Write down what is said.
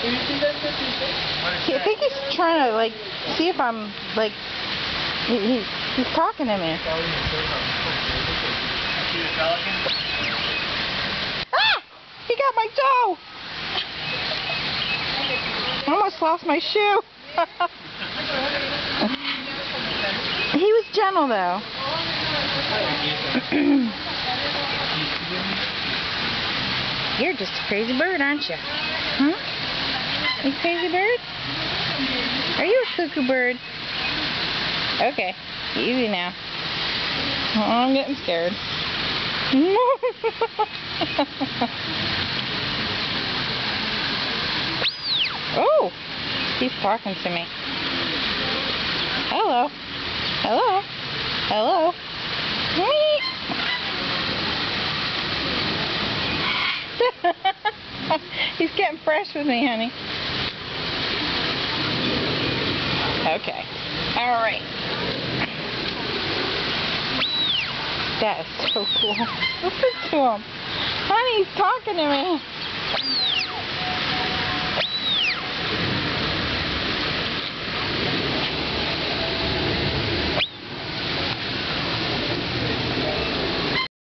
I think he's trying to, like, see if I'm, like, he's talking to me. Ah! He got my toe! I almost lost my shoe. He was gentle, though. You're just a crazy bird, aren't you? Huh? You crazy bird? Are you a cuckoo bird? Okay, easy now. Oh, I'm getting scared. Oh, he's talking to me. Hello. Hello. Hello. He's getting fresh with me, honey. Okay. All right. That is so cool. Listen to him. Honey, he's talking to me.